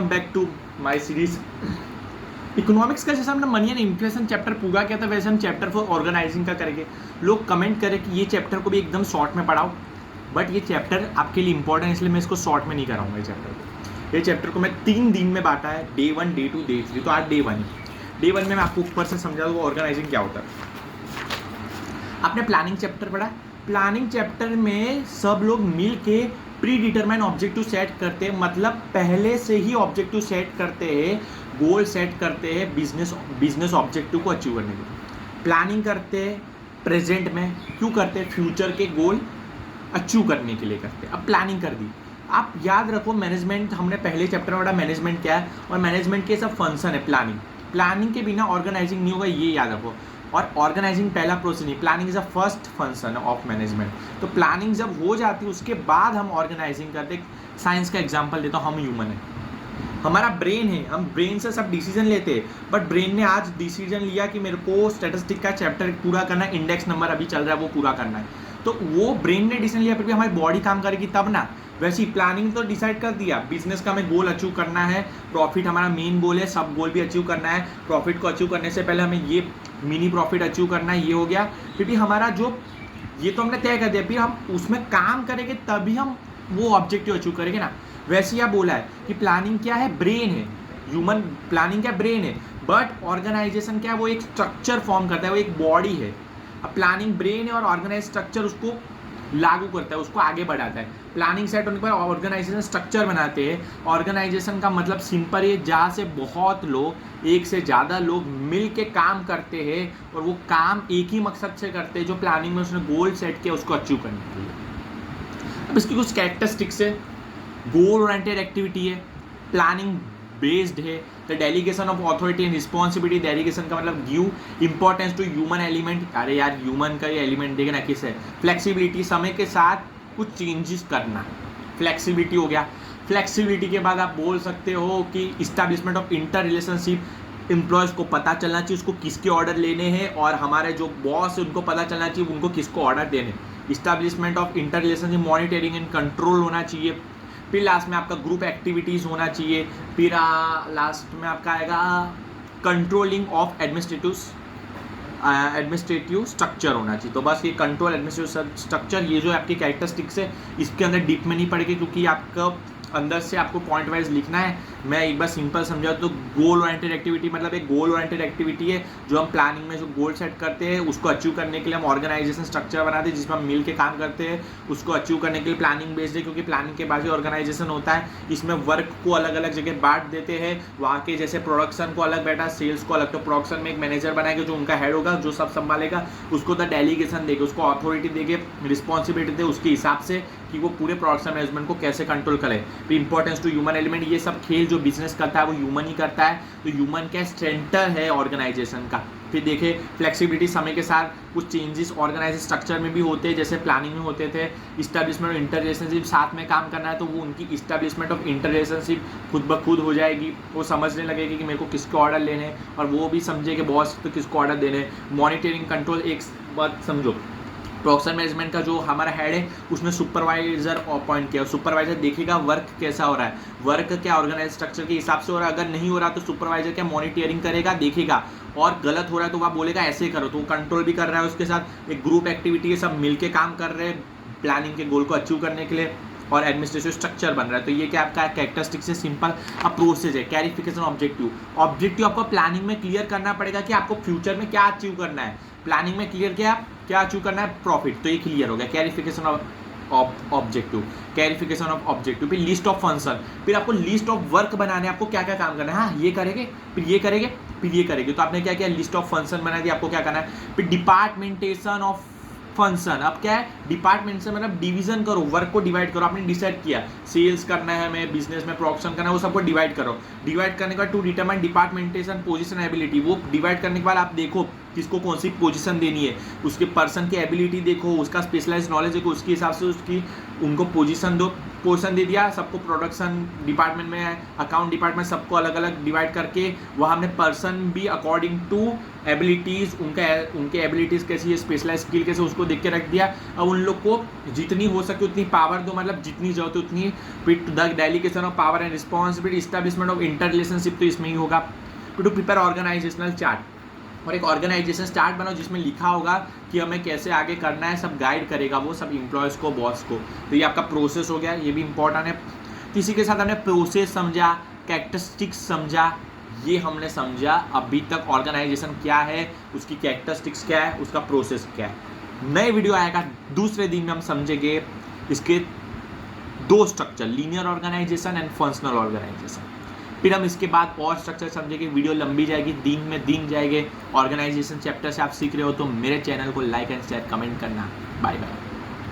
Back to my series economics का। जैसे हमने मनी एंड इन्फ्लेशन चैप्टर पूरा किया था, वैसे हम चैप्टर 4 ऑर्गेनाइजिंग का करेंगे। लोग कमेंट करें कि ये चैप्टर को भी एकदम शॉर्ट में पढ़ाओ, बट ये चैप्टर आपके लिए इंपॉर्टेंट है, इसलिए मैं इसको शॉर्ट में नहीं कराऊंगा। ये चैप्टर को मैं 3 दिन में बांटा है, डे 1, डे 2, डे 3। तो आज डे 1 है। डे 1 में मैं आपको ऊपर से समझा दूँ ऑर्गेनाइजिंग क्या होता है। आपने प्लानिंग चैप्टर पढ़ा। प्लानिंग चैप्टर में सब लोग मिल के प्री डिटरमाइन ऑब्जेक्टिव सेट करते हैं, मतलब पहले से ही ऑब्जेक्टिव सेट करते हैं, गोल सेट करते हैं बिजनेस ऑब्जेक्टिव को अचीव करने के लिए। प्लानिंग करते हैं प्रेजेंट में, क्यों करते हैं? फ्यूचर के गोल अचीव करने के लिए करते हैं। अब प्लानिंग कर दी। आप याद रखो, मैनेजमेंट हमने पहले चैप्टर में पढ़ा, मैनेजमेंट क्या है और मैनेजमेंट के सब फंक्शन है। प्लानिंग के बिना ऑर्गेनाइजिंग नहीं होगा, ये याद रखो। और ऑर्गेनाइजिंग पहला प्रोसेस नहीं, planning is a first function of management. तो प्लानिंग जब हो जाती है उसके बाद हम ऑर्गेनाइजिंग करते। साइंस का एग्जांपल देता हूँ, हम ह्यूमन है, हमारा ब्रेन है, हम ब्रेन से सब डिसीजन लेते हैं। बट ब्रेन ने आज डिसीजन लिया कि मेरे को स्टैटिस्टिक का चैप्टर पूरा करना है, इंडेक्स नंबर अभी चल रहा है वो पूरा करना है, तो वो ब्रेन ने डिसीजन लिया, फिर भी हमारी बॉडी काम करेगी तब ना। वैसी प्लानिंग तो डिसाइड कर दिया, बिजनेस का हमें गोल अचीव करना है, प्रॉफिट हमारा मेन गोल है, सब गोल भी अचीव करना है। प्रॉफिट को अचीव करने से पहले हमें ये मिनी प्रॉफिट अचीव करना है, ये हो गया। फिर भी हमारा जो ये तो हमने तय कर दिया, फिर हम उसमें काम करेंगे तभी हम वो ऑब्जेक्टिव अचीव करेंगे ना। वैसे यह बोला है कि प्लानिंग क्या है? ब्रेन है। ह्यूमन प्लानिंग क्या? ब्रेन है। बट ऑर्गेनाइजेशन क्या है? वो एक स्ट्रक्चर फॉर्म करता है, वो एक बॉडी है। अब प्लानिंग ब्रेन है और ऑर्गेनाइज स्ट्रक्चर उसको लागू करता है, उसको आगे बढ़ाता है। प्लानिंग सेट होने के बाद ऑर्गेनाइजेशन स्ट्रक्चर बनाते हैं। ऑर्गेनाइजेशन का मतलब सिंपल है, जहाँ से बहुत लोग, एक से ज़्यादा लोग मिल के काम करते हैं और वो काम एक ही मकसद से करते हैं, जो प्लानिंग में उसने गोल सेट किया उसको अचीव करने के लिए। अब इसकी कुछ कैरेक्टरिस्टिक्स है। गोल ओरिएंटेड एक्टिविटी है, प्लानिंग बेस्ड है। The delegation of authority and responsibility, delegation का मतलब give importance to human element. अरे यार, ह्यूमन का ये एलिमेंट देखे ना किस है। फ्लेक्सिबिलिटी, समय के साथ कुछ चेंजेस करना, फ्लेक्सिबिलिटी हो गया। फ्लेक्सिबिलिटी के बाद आप बोल सकते हो कि establishment of inter relationship, employees को पता चलना चाहिए उसको किसके ऑर्डर लेने हैं, और हमारे जो बॉस है उनको पता चलना चाहिए उनको किसको ऑर्डर देने। Establishment of inter relationship, monitoring and control होना चाहिए। फिर लास्ट में आपका ग्रुप एक्टिविटीज़ होना चाहिए। फिर लास्ट में आपका आएगा कंट्रोलिंग ऑफ एडमिनिस्ट्रेटिव स्ट्रक्चर होना चाहिए। तो बस ये कंट्रोल एडमिनिस्ट्रेटिव स्ट्रक्चर, ये जो आपकी कैरेक्टरिस्टिक्स है, इसके अंदर डीप में नहीं पड़ेगी क्योंकि आपका अंदर से आपको पॉइंट वाइज लिखना है। मैं एक बार सिंपल समझा तो गोल ओरिएंटेड एक्टिविटी मतलब एक गोल ओरिएंटेड एक्टिविटी है जो हम प्लानिंग में जो गोल सेट करते हैं उसको अचीव करने के लिए हम ऑर्गेनाइजेशन स्ट्रक्चर बनाते हैं जिसमें हम मिल के काम करते हैं। उसको अचीव करने के लिए प्लानिंग बेस्ड है, क्योंकि प्लानिंग के बाद ही ऑर्गेनाइजेशन होता है। इसमें वर्क को अलग अलग जगह बांट देते हैं, वहाँ के जैसे प्रोडक्शन को अलग बैठा, सेल्स को अलग। तो प्रोडक्शन में एक मैनेजर बनाएगा जो उनका हेड होगा, जो सब संभालेगा, उसको द डेलीगेशन देगा, उसको अथॉरिटी देके रिस्पॉन्सिबिलिटी दे उसके हिसाब से कि वो पूरे प्रोडक्शन मैनेजमेंट को कैसे कंट्रोल करे। फिर इंपॉर्टेंस टू ह्यूमन एलिमेंट, ये सब खेल जो बिजनेस करता है वो ह्यूमन ही करता है, तो ह्यूमन का सेंटर है ऑर्गेनाइजेशन का। फिर देखे फ्लेक्सिबिलिटी, समय के साथ कुछ चेंजेस ऑर्गेनाइज स्ट्रक्चर में भी होते हैं जैसे प्लानिंग में होते थे। इस्टेब्लिशमेंट ऑफ इंटर रिलेशनशिप, साथ में काम करना है तो वो उनकी इस्टेब्लिशमेंट ऑफ इंटर रिलेशनशिप खुद ब खुद हो जाएगी। वो समझने लगेगी कि मेरे को किसको ऑर्डर लेने हैं और वो भी समझे कि बॉस तो किसको ऑर्डर देने हैं। मॉनिटरिंग कंट्रोल, एक बात समझो, प्रोडक्शन मैनेजमेंट का जो हमारा हेड है उसने सुपरवाइजर अपॉइंट किया। सुपरवाइजर देखेगा वर्क कैसा हो रहा है, वर्क क्या ऑर्गेनाइज स्ट्रक्चर के हिसाब से हो रहा है। अगर नहीं हो रहा तो सुपरवाइजर क्या मॉनिटरिंग करेगा, देखेगा, और गलत हो रहा है तो वह बोलेगा ऐसे करो, तो वो कंट्रोल भी कर रहा है। उसके साथ एक ग्रुप एक्टिविटी है, सब मिलके काम कर रहे हैं प्लानिंग के गोल को अचीव करने के लिए, और एडमिनिस्ट्रेटिव स्ट्रक्चर बन रहा है। तो ये क्या आपका कैरेक्टरिस्टिक्स है, सिंपल अब प्रोसेस है। क्लैरिफिकेशन ऑब्जेक्टिव आपको प्लानिंग में क्लियर करना पड़ेगा कि आपको फ्यूचर में क्या अचीव करना है। प्लानिंग में क्लियर क्या अचीव करना है, प्रॉफिट, तो ये क्लियर हो गया। Clarification of objective. फिर लिस्ट ऑफ फंक्शन, फिर आपको लिस्ट ऑफ वर्क बनाने, आपको क्या क्या काम करना है। हाँ, ये करेंगे, फिर ये करेंगे, फिर ये करेंगे। तो आपने क्या किया, लिस्ट ऑफ फंक्शन बना दिया, आपको क्या करना है। फिर डिपार्टमेंटेशन ऑफ फंक्शन, अब क्या है, डिपार्टमेंट से मतलब डिवीजन करो, वर्क को डिवाइड करो। आपने डिसाइड किया सेल्स करना है हमें, बिजनेस में प्रोडक्शन करना है, वो सबको डिवाइड करो। डिवाइड करने के बाद टू डिटरमाइन डिपार्टमेंटेशन पोजीशन एबिलिटी, वो डिवाइड करने के बाद आप देखो किसको कौन सी पोजीशन देनी है, उसके पर्सन की एबिलिटी देखो, उसका स्पेशलाइज्ड नॉलेज देखो, उसके हिसाब से उनको पोजीशन दो। पोर्शन दे दिया सबको, प्रोडक्शन डिपार्टमेंट में, अकाउंट डिपार्टमेंट, सबको अलग अलग डिवाइड करके वहाँ हमने पर्सन भी अकॉर्डिंग टू एबिलिटीज़, उनके एबिलिटीज़ कैसी है, स्पेशलाइज स्किल कैसे, उसको देख के रख दिया। अब उन लोग को जितनी हो सके उतनी पावर दो, मतलब जितनी जरूरत है उतनी। फिर the delegation of power and responsibility, establishment of inter relationship तो इसमें ही होगा। फिर टू प्रिपेयर ऑर्गेनाइजेशनल चार्ट, और एक ऑर्गेनाइजेशन चार्ट बनाओ जिसमें लिखा होगा कि हमें कैसे आगे करना है, सब गाइड करेगा वो सब एम्प्लॉयज़ को, बॉस को। तो ये आपका प्रोसेस हो गया, ये भी इंपॉर्टेंट है। इसी के साथ हमने प्रोसेस समझा, कैरेक्टरिस्टिक्स समझा, ये हमने समझा अभी तक ऑर्गेनाइजेशन क्या है, उसकी कैरेक्टरिस्टिक्स क्या है, उसका प्रोसेस क्या है। नए वीडियो आएगा दूसरे दिन में, हम समझेंगे इसके 2 structure, linear organisation and functional organisation. फिर हम इसके बाद और स्ट्रक्चर समझेंगे, वीडियो लंबी जाएगी, दिन में दिन जाएंगे। ऑर्गेनाइजेशन चैप्टर से आप सीख रहे हो तो मेरे चैनल को लाइक एंड शेयर कमेंट करना। Bye bye.